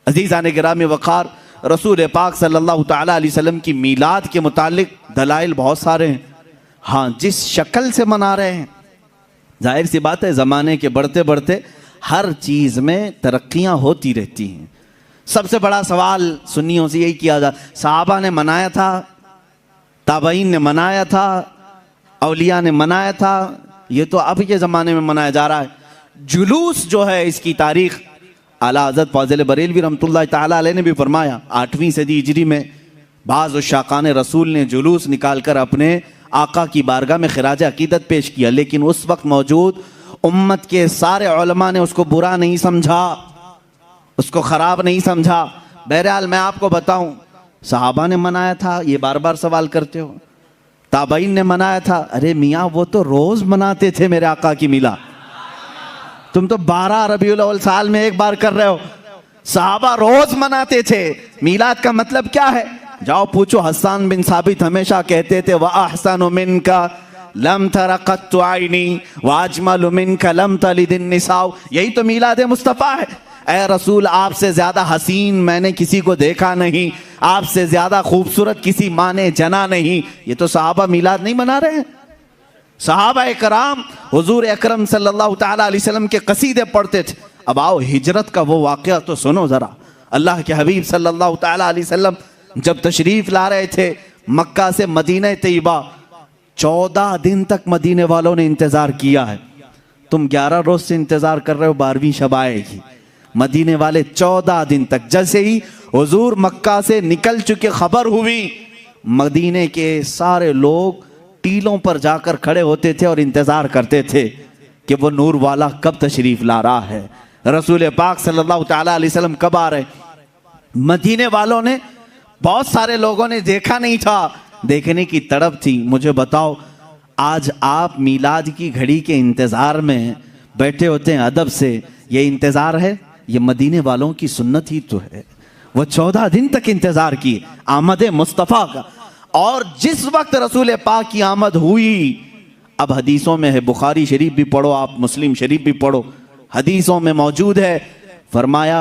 अज़ीज़ान गिरामी वक़ार, रसूल पाक सल्लल्लाहु तआला अलैहि वसल्लम की मीलाद के मुतालिक दलाइल बहुत सारे हैं। हाँ, जिस शक्ल से मना रहे हैं, जाहिर सी बात है ज़माने के बढ़ते बढ़ते हर चीज़ में तरक्कियाँ होती रहती हैं। सबसे बड़ा सवाल सुन्नियों से यही किया जा, सहाबा ने मनाया था, ताबईन ने मनाया था, औलिया ने मनाया था, ये तो अब के ज़माने में मनाया जा रहा है। जुलूस जो है इसकी तारीख़ आला हज़रत फ़ाज़िल बरेलवी रहमतुल्लाह ताला अलैह ने भी फरमाया। 8वीं सदी हिजरी में बाज़ शाकान रसूल ने जुलूस निकाल कर अपने आका की बारगाह में खिराज अकीदत पेश किया, लेकिन उस वक्त मौजूद उम्मत के सारे उलमा ने उसको बुरा नहीं समझा, उसको ख़राब नहीं समझा। बहरहाल मैं आपको बताऊं, सहाबा ने मनाया था, ये बार बार सवाल करते हो। ताबईन ने मनाया था, अरे मियाँ वो तो रोज़ मनाते थे मेरे आका की मिला, तुम तो 12 रबीउल अव्वल साल में एक बार कर रहे हो। सहाबा रोज मनाते थे। मीलाद का मतलब क्या है? जाओ पूछो, हसन बिन साबित हमेशा कहते थे व अहसनु मिनका लम तरा कत्तु आइनी व अजमलु मिनका लम तलिदिन निसाउ। यही तो मीलाद मुस्तफ़ा है। ऐ रसूल, आपसे ज्यादा हसीन मैंने किसी को देखा नहीं, आपसे ज्यादा खूबसूरत किसी माँ ने जना नहीं। ये तो सहाबा मीलाद नहीं मना रहे हैं। सहाबा कराम हुजूर अकरम सल्लल्लाहु ताला अलैहि वसल्लम के कसीदे पढ़ते थे। अब आओ हिजरत का वो वाक़या तो सुनो ज़रा। अल्लाह के हबीब सल्लल्लाहु ताला अलैहि वसल्लम जब तशरीफ़ ला रहे थे मक्का से मदीना तैयबा, 14 दिन तक मदीने वालों ने इंतज़ार किया है। तुम 11 रोज़ से इंतज़ार कर रहे हो 12वीं शब आएगी। मदीने वाले 14 दिन तक, जैसे ही हुजूर मक्का से निकल चुके खबर हुई, मदीने के सारे लोग टीलों पर जाकर खड़े होते थे और इंतजार करते थे कि वो नूर वाला कब तशरीफ ला रहा है, रसूल पाक सल्लल्लाहु ताला अलैहि वसल्लम कब आ रहे। मदीने वालों ने, बहुत सारे लोगों ने देखा नहीं था, देखने की तड़प थी। मुझे बताओ, आज आप मीलाद की घड़ी के इंतजार में बैठे होते हैं अदब से, ये इंतजार है? ये मदीने वालों की सुन्नत ही तो है। वो 14 दिन तक इंतजार किए आमद मुस्तफ़ा का। और जिस वक्त रसूल पाक की आमद हुई, अब हदीसों में है, बुखारी शरीफ भी पढ़ो आप, मुस्लिम शरीफ भी पढ़ो, हदीसों में मौजूद है, फरमाया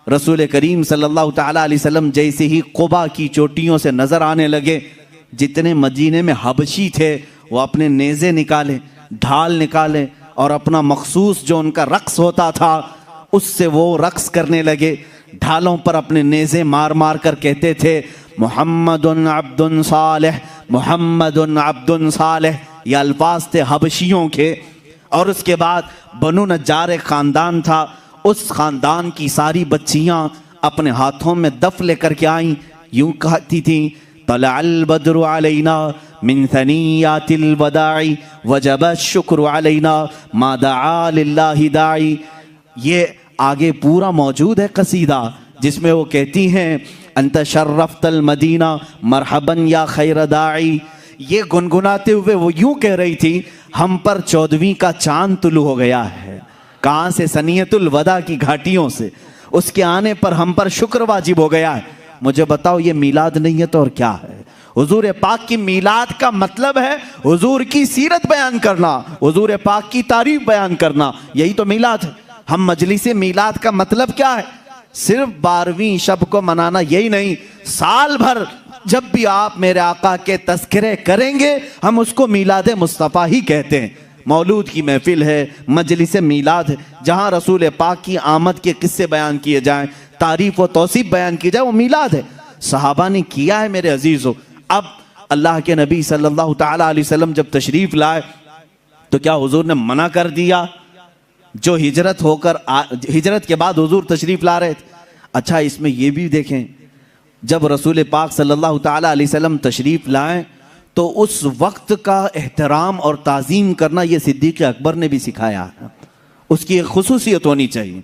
रसूल करीम सल्लल्लाहु ताला अलैहि वसल्लम जैसे ही कुबा की चोटियों से नजर आने लगे, जितने मदीने में हबशी थे वो अपने नेज़े निकाले, ढाल निकाले और अपना मखसूस जो उनका रक्स होता था उससे वो रक्स करने लगे। ढालों पर अपने नेज़े मार मार कर कहते थे मुहम्मदुन अब्दुन सालेह, मुहम्मदुन अब्दुन सालेह। ये अल्फाज थे हबशियों के। और उसके बाद बनु नज्जार एक ख़ानदान था, उस ख़ानदान की सारी बच्चियाँ अपने हाथों में दफ लेकर के आईं, यूँ कहती थी तलअल बद्रु अलैना मिन सनियातिल वदाई वजब शुक्र अलैना मा दआ लिल्लाहि दाई। ये आगे पूरा मौजूद है कसीदा, जिसमें वो कहती हैं अंत शर्रफ्तल मदीना मरहबन या खैर दाई। ये गुनगुनाते हुए वो यूं कह रही थी, हम पर 14वीं का चांद तुलू हो गया है। कहाँ से? सनियतुल वदा की घाटियों से। उसके आने पर हम पर शुक्र वाजिब हो गया है। मुझे बताओ, ये मीलाद नहीं है तो और क्या है? हुजूर पाक की मीलाद का मतलब है हुजूर की सीरत बयान करना, हुजूर पाक की तारीफ बयान करना, यही तो मीलाद है। हम मजलिस मीलाद का मतलब क्या है? सिर्फ 12वीं शब को मनाना, यही नहीं, साल भर जब भी आप मेरे आका के तज़किरे करेंगे हम उसको मीलाद मुस्तफ़ा ही कहते हैं। मौलूद की महफिल है, मजलिस मीलाद है, जहाँ रसूल पाक की आमद के किस्से बयान किए जाएं, तारीफ व तौसीफ बयान की जाए, वो मीलाद है। सहाबा ने किया है मेरे अजीज़ों। अब अल्लाह के नबी सल्लल्लाहु ताला अलैहि वसल्लम जब तशरीफ़ लाए तो क्या हुजूर ने मना कर दिया? जो हिजरत के बाद हुजूर तशरीफ़ ला रहे थे। अच्छा, इसमें यह भी देखें, जब रसूल पाक सल्लल्लाहु ताला अलैहि वसल्लम तशरीफ़ लाएं तो उस वक्त का एहतराम और ताज़ीम करना ये सिद्दीक़ अकबर ने भी सिखाया है। उसकी एक खुसूसियत होनी चाहिए।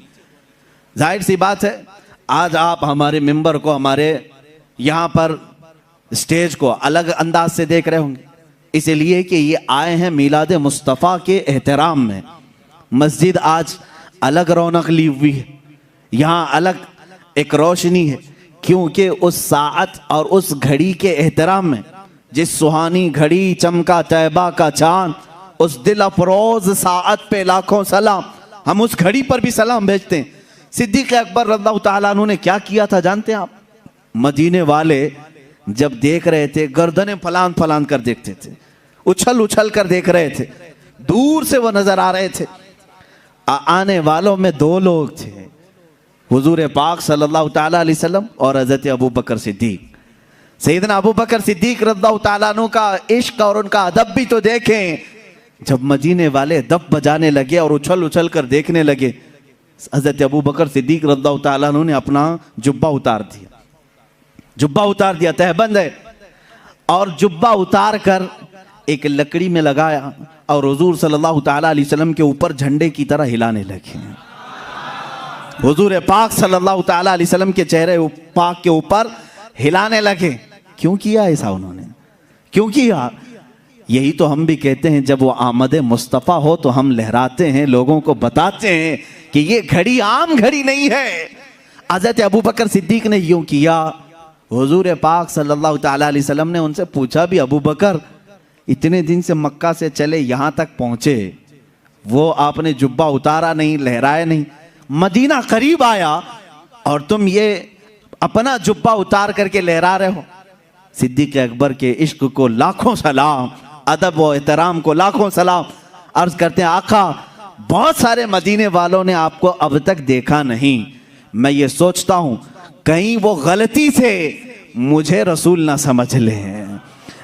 जाहिर सी बात है, आज आप हमारे मिंबर को, हमारे यहाँ पर स्टेज को अलग अंदाज से देख रहे होंगे, इसलिए कि ये आए हैं मीलाद मुस्तफ़ा के एहतराम में। मस्जिद आज अलग रौनक ली हुई है, यहाँ अलग एक रोशनी है, क्योंकि उस साअत और उस घड़ी के एहतराम में, जिस सुहानी घड़ी चमका तैबा का चांद, उस दिल अफरोज साअत पे लाखों सलाम। हम उस घड़ी पर भी सलाम भेजते हैं सिद्दीक अकबर रज़ियल्लाहु ताला अन्हु ने क्या किया था जानते हैं आप? मदीने वाले जब देख रहे थे गर्दनें फलान फलान कर देखते थे, उछल उछल कर देख रहे थे, दूर से वो नजर आ रहे थे। आने वालों में दो लोग थे, हुजूर पाक सल्लल्लाहु ताला अलैहि वसल्लम और हजरत अबू बकर सिद्दीक। सैयदना अबू बकर सिद्दीक रज़ियल्लाहु ताला अन्हु का इश्क और उनका अदब भी तो देखें। जब मदीने वाले दफ बजाने लगे और उछल उछल कर देखने लगे, हजरत अबू बकर सिद्दीक रज़ियल्लाहु ताला अन्हु ने अपना जुब्बा उतार दिया, जुब्बा उतार दिया, तहबंद है, और जुब्बा उतार कर एक लकड़ी में लगाया और हुजूर सल्लल्लाहु ताला अलैहि वसल्लम के ऊपर झंडे की तरह हिलाने लगे। हुजूर पाक सल्लल्लाहु ताला अलैहि वसल्लम के चेहरे पाक के ऊपर हिलाने लगे। क्यों किया ऐसा उन्होंने? क्यों किया? यही तो हम भी कहते हैं, जब वो आमद मुस्तफ़ा हो तो हम लहराते हैं, लोगों को बताते हैं कि ये घड़ी आम घड़ी नहीं है। हज़रत अबू बकर सिद्दीक ने यूं किया। हुजूर पाक सल्लल्लाहु ताला अलैहि वसल्लम ने उनसे पूछा भी, अबू बकर इतने दिन से मक्का से चले यहाँ तक पहुंचे, वो आपने जुब्बा उतारा नहीं, लहराया नहीं, मदीना करीब आया और तुम ये अपना जुब्बा उतार करके लहरा रहे हो। सिद्दीक अकबर के इश्क को लाखों सलाम, अदब व एहतराम को लाखों सलाम। अर्ज करते हैं, आका बहुत सारे मदीने वालों ने आपको अब तक देखा नहीं, मैं ये सोचता हूं कहीं वो गलती से मुझे रसूल ना समझ लें।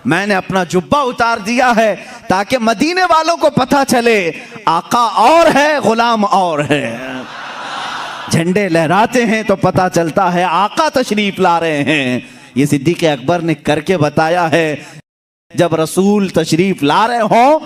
मैंने अपना जुब्बा उतार दिया है ताकि मदीने वालों को पता चले आका और है, गुलाम और है। झंडे लहराते हैं तो पता चलता है आका तशरीफ ला रहे हैं। ये सिद्दीक अकबर ने करके बताया है। जब रसूल तशरीफ ला रहे हो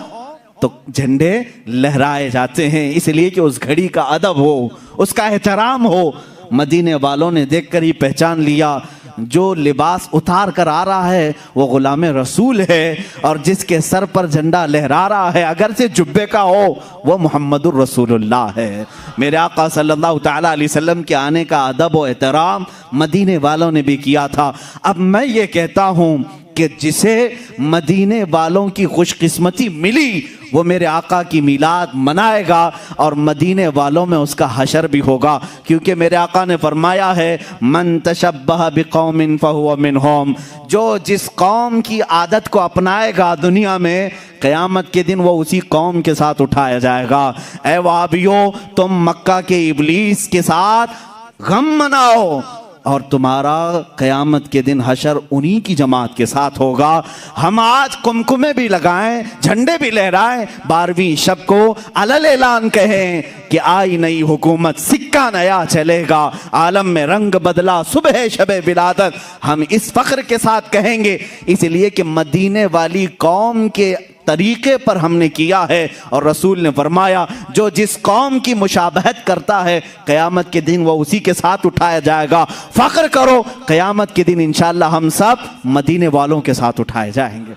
तो झंडे लहराए जाते हैं, इसलिए कि उस घड़ी का अदब हो, उसका एहतराम हो। मदीने वालों ने देखकर ही पहचान लिया, जो लिबास उतार कर आ रहा है वो गुलाम रसूल है, और जिसके सर पर झंडा लहरा रहा है अगर से जुब्बे का हो वो मुहम्मदुर रसूलुल्लाह है। मेरे आका सल्लल्लाहु ताला अलैहि वसल्लम के आने का अदब और एहतराम मदीने वालों ने भी किया था। अब मैं ये कहता हूँ कि जिसे मदीने वालों की खुशकिस्मती मिली वो मेरे आका की मिलाद मनाएगा और मदीने वालों में उसका हशर भी होगा, क्योंकि मेरे आका ने फरमाया है, मन तशब्बह बिकौमिन फहुव मिनहुम, जो जिस कौम की आदत को अपनाएगा दुनिया में, क़यामत के दिन वो उसी कौम के साथ उठाया जाएगा। ऐ वहाबियो, तुम मक्का के इबलीस के साथ गम मनाओ और तुम्हारा क़यामत के दिन हशर उन्हीं की जमात के साथ होगा। हम आज कुमकुमे भी लगाएं, झंडे भी लहराएं, 12वीं शब को अलल ऐलान कहें कि आई नई हुकूमत, सिक्का नया चलेगा, आलम में रंग बदला, सुबह शबे विलादत, हम इस फख्र के साथ कहेंगे, इसलिए कि मदीने वाली कौम के तरीके पर हमने किया है। और रसूल ने फरमाया, जो जिस कौम की मुशाबहत करता है क़यामत के दिन वो उसी के साथ उठाया जाएगा। फ़ख्र करो, क़यामत के दिन इंशाअल्लाह हम सब मदीने वालों के साथ उठाए जाएंगे।